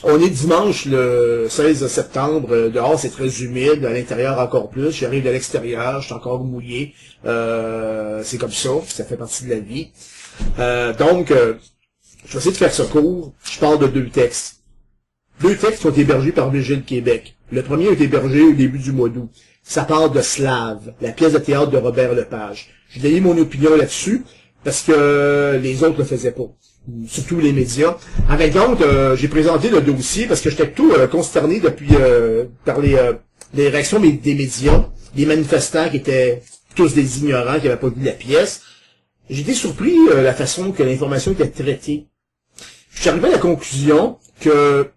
On est dimanche le 16 septembre. Dehors, c'est très humide. À l'intérieur, encore plus. J'arrive de l'extérieur. Je suis encore mouillé. C'est comme ça fait partie de la vie. Je vais essayer de faire ce cours. Je parle de deux textes. Deux textes qui ont été hébergés par Vigile Québec. Le premier a été hébergé au début du mois d'août. Ça parle de Slave, la pièce de théâtre de Robert Lepage. J'ai donné mon opinion là-dessus, parce que les autres le faisaient pas. Surtout les médias. Avec donc, j'ai présenté le dossier parce que j'étais tout consterné depuis par les réactions des médias, les manifestants qui étaient tous des ignorants, qui n'avaient pas vu la pièce. J'ai été surpris la façon que l'information était traitée. Je suis arrivé à la conclusion que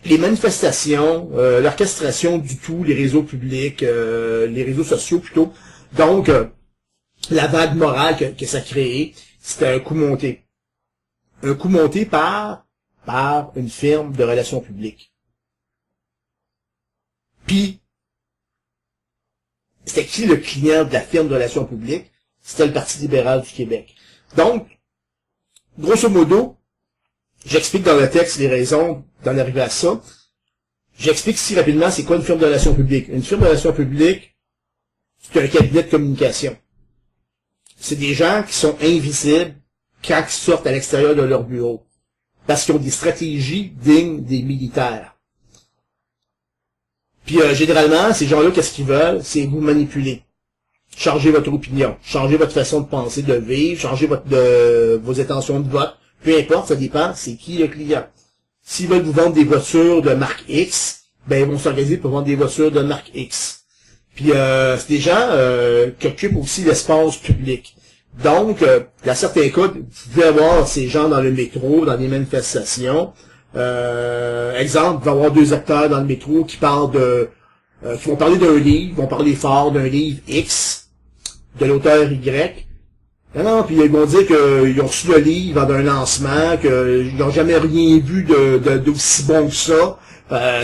les manifestations, l'orchestration du tout, les réseaux publics, les réseaux sociaux plutôt, donc la vague morale que ça créait, c'était un coup monté. Un coup monté par une firme de relations publiques. Puis, c'était qui le client de la firme de relations publiques? C'était le Parti libéral du Québec. Donc, grosso modo, j'explique dans le texte les raisons d'en arriver à ça. J'explique si rapidement c'est quoi une firme de relations publiques. Une firme de relations publiques, c'est un cabinet de communication. C'est des gens qui sont invisibles quand ils sortent à l'extérieur de leur bureau. Parce qu'ils ont des stratégies dignes des militaires. Puis généralement, ces gens-là, qu'est-ce qu'ils veulent? C'est vous manipuler. Changer votre opinion, changer votre façon de penser, de vivre, changer vos intentions de vote. Peu importe, ça dépend, c'est qui le client. S'ils veulent vous vendre des voitures de marque X, ben ils vont s'organiser pour vendre des voitures de marque X. Puis c'est des gens qui occupent aussi l'espace public. Donc, dans certains cas, vous pouvez avoir ces gens dans le métro, dans des manifestations. Exemple, il va y avoir deux acteurs dans le métro qui parlent qui vont parler d'un livre, vont parler fort d'un livre X, de l'auteur Y. Non, puis ils vont dire qu'ils ont reçu le livre lors d'un lancement, qu'ils n'ont jamais rien vu d'aussi bon que ça.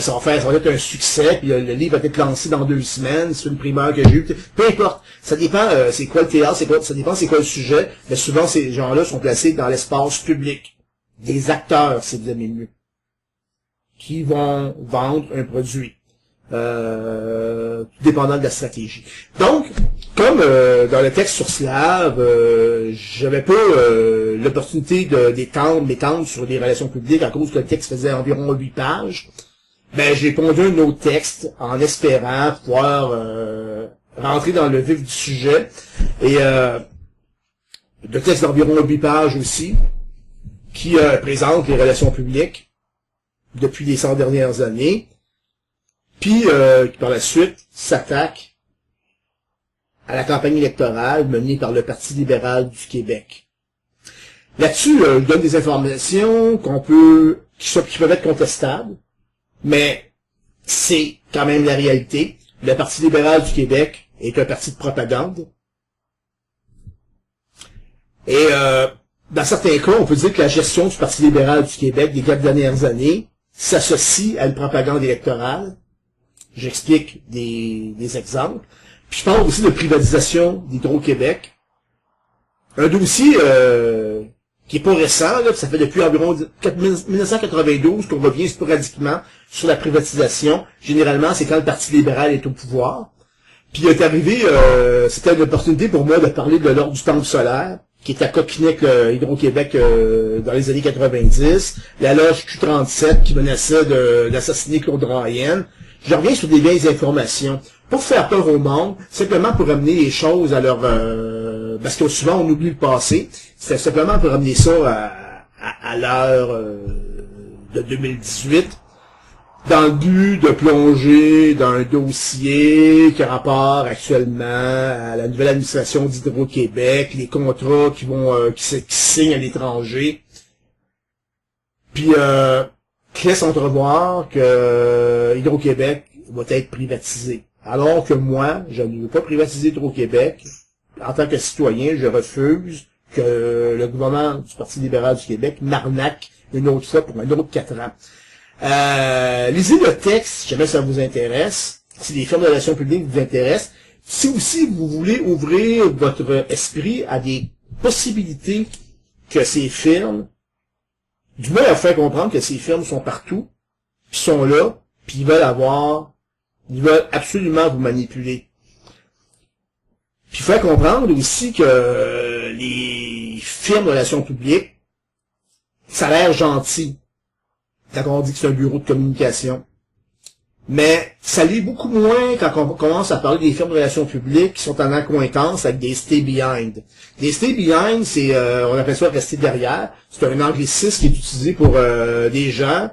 Ça va être un succès, puis le livre va être lancé dans 2 semaines, c'est une primeur que j'ai eue. Peu importe, ça dépend c'est quoi le théâtre, ça dépend c'est quoi le sujet, mais souvent ces gens-là sont placés dans l'espace public. Des acteurs, si vous aimez mieux, qui vont vendre un produit. Tout dépendant de la stratégie. Donc, comme dans le texte sur Slave, j'avais pas l'opportunité d'étendre sur les relations publiques à cause que le texte faisait environ 8 pages, ben j'ai pondu un autre texte en espérant pouvoir rentrer dans le vif du sujet. Et le texte d'environ 8 pages aussi, qui présente les relations publiques depuis les 100 dernières années, puis qui par la suite s'attaque à la campagne électorale menée par le Parti libéral du Québec. Là-dessus, je donne des informations qui peuvent être contestables, mais c'est quand même la réalité. Le Parti libéral du Québec est un parti de propagande. Et dans certains cas, on peut dire que la gestion du Parti libéral du Québec des 4 dernières années s'associe à une propagande électorale. J'explique des exemples. Puis je parle aussi de privatisation d'Hydro-Québec. Un dossier qui est pas récent, là, ça fait depuis environ 1992 qu'on revient sporadiquement sur la privatisation. Généralement, c'est quand le Parti libéral est au pouvoir. Puis il est arrivé, c'était une opportunité pour moi de parler de l'ordre du temple solaire, qui est à Coquinec, Hydro-Québec, dans les années 90, la loge Q37 qui menaçait d'assassiner Claude Ryan. Je reviens sur des vieilles informations. Pour faire peur au monde, simplement pour amener les choses à leur... parce que souvent on oublie le passé. C'est simplement pour amener ça à l'heure de 2018, dans le but de plonger dans un dossier qui a rapport actuellement à la nouvelle administration d'Hydro-Québec, les contrats qui signent à l'étranger. Puis qui laisse entrevoir que Hydro-Québec va être privatisé. Alors que moi, je ne veux pas privatiser Hydro-Québec. En tant que citoyen, je refuse que le gouvernement du Parti libéral du Québec m'arnaque une autre fois pour un autre 4 ans. Lisez le texte, si jamais ça vous intéresse, si les firmes de relations publiques vous intéressent. Si aussi vous voulez ouvrir votre esprit à des possibilités que ces firmes, du moins à faire comprendre que ces firmes sont partout, puis sont là, puis ils veulent absolument vous manipuler. Puis il faut comprendre aussi que les firmes de relations publiques, ça a l'air gentil quand on dit que c'est un bureau de communication. Mais ça l'est beaucoup moins quand on commence à parler des firmes de relations publiques qui sont en accointance avec des stay behind. Des stay behind, c'est, on appelle ça rester derrière. C'est un anglicisme qui est utilisé pour des gens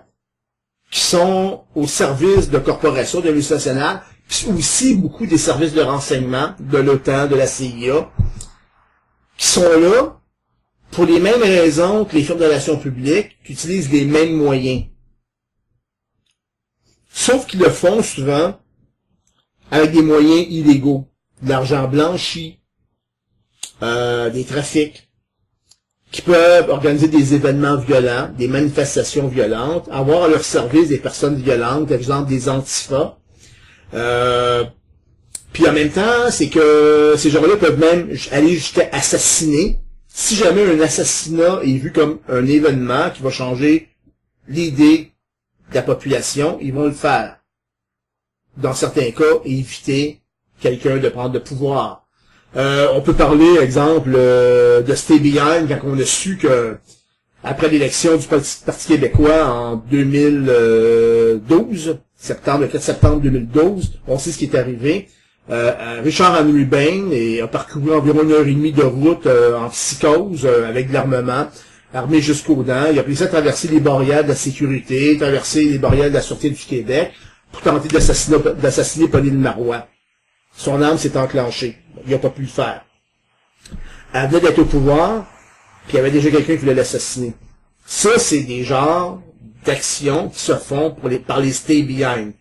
qui sont au service de corporations, de nationales, puis aussi beaucoup des services de renseignement, de l'OTAN, de la CIA, qui sont là pour les mêmes raisons que les firmes de relations publiques, qui utilisent les mêmes moyens. Sauf qu'ils le font souvent avec des moyens illégaux, de l'argent blanchi, des trafics, qui peuvent organiser des événements violents, des manifestations violentes, avoir à leur service des personnes violentes, par exemple des antifas. Puis en même temps, c'est que ces gens-là peuvent même aller jusqu'à assassiner. Si jamais un assassinat est vu comme un événement qui va changer l'idée de la population, ils vont le faire. Dans certains cas, éviter quelqu'un de prendre le pouvoir. On peut parler, exemple, de Stay Behind, quand on a su que, après l'élection du Parti québécois en 2012, le 4 septembre 2012, on sait ce qui est arrivé. Richard Henry Bain a parcouru environ 1h30 de route en psychose, avec de l'armement, armé jusqu'aux dents. Il a réussi à traverser les barrières de la sécurité, traverser les barrières de la Sûreté du Québec, pour tenter d'assassiner Pauline Marois. Son âme s'est enclenchée. Il n'a pas pu le faire. Elle venait d'être au pouvoir, puis il y avait déjà quelqu'un qui voulait l'assassiner. Ça, c'est des genres d'actions qui se font par les stay behind.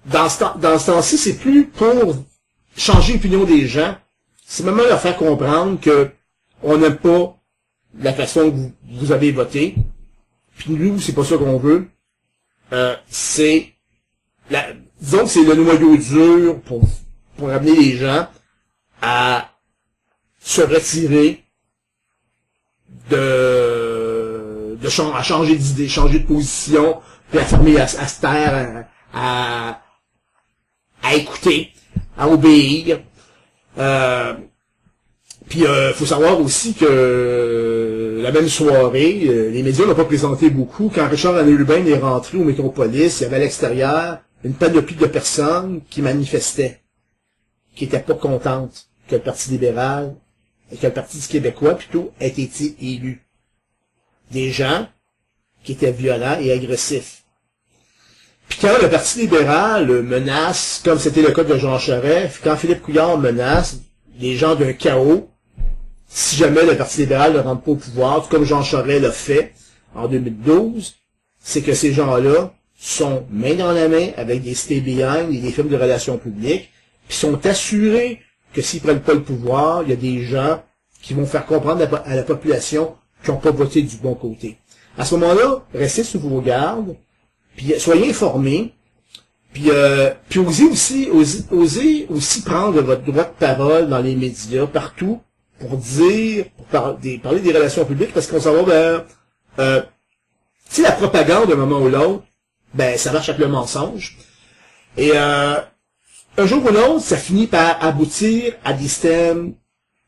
Dans ce temps-ci, c'est plus pour changer l'opinion des gens, c'est même leur faire comprendre que on n'aime pas la façon que vous avez voté, puis nous, c'est pas ça qu'on veut. Disons que c'est le noyau dur pour amener les gens à se retirer à changer d'idée, changer de position, puis à fermer, à se taire, à écouter, à obéir. Puis faut savoir aussi que la même soirée, les médias n'ont pas présenté beaucoup. Quand Richard Henry Bain est rentré au Métropolis, il y avait à l'extérieur une panoplie de personnes qui manifestaient, qui étaient pas contentes que le Parti libéral, que le Parti québécois, plutôt, ait été élu. Des gens qui étaient violents et agressifs. Puis quand le Parti libéral menace, comme c'était le cas de Jean Charest, quand Philippe Couillard menace les gens d'un chaos, si jamais le Parti libéral ne rentre pas au pouvoir, tout comme Jean Charest l'a fait en 2012, c'est que ces gens-là sont main dans la main avec des stay behind et des firmes de relations publiques, puis sont assurés que s'ils prennent pas le pouvoir, il y a des gens qui vont faire comprendre à la population qui n'ont pas voté du bon côté. À ce moment-là, restez sous vos gardes, puis soyez informés, puis osez aussi prendre votre droit de parole dans les médias, partout, pour parler des relations publiques, parce qu'on s'en va si la propagande, d'un moment ou l'autre, ça marche avec le mensonge. Et un jour ou l'autre, ça finit par aboutir à des systèmes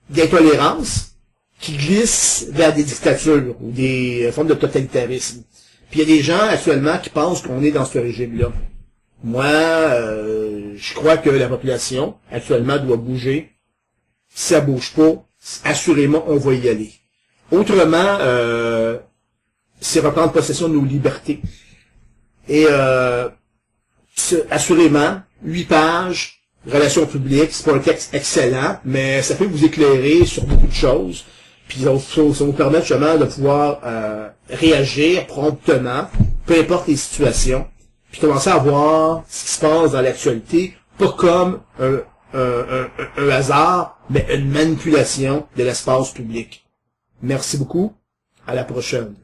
d'intolérance qui glissent vers des dictatures ou des formes de totalitarisme. Puis il y a des gens actuellement qui pensent qu'on est dans ce régime-là. Moi, je crois que la population actuellement doit bouger. Si ça bouge pas, assurément, on va y aller. Autrement, c'est reprendre possession de nos libertés. Et assurément, 8 pages, relations publiques, c'est pas un texte excellent, mais ça peut vous éclairer sur beaucoup de choses. Puis ça vous permet justement de pouvoir réagir promptement, peu importe les situations, puis commencer à voir ce qui se passe dans l'actualité, pas comme un hasard, mais une manipulation de l'espace public. Merci beaucoup, à la prochaine.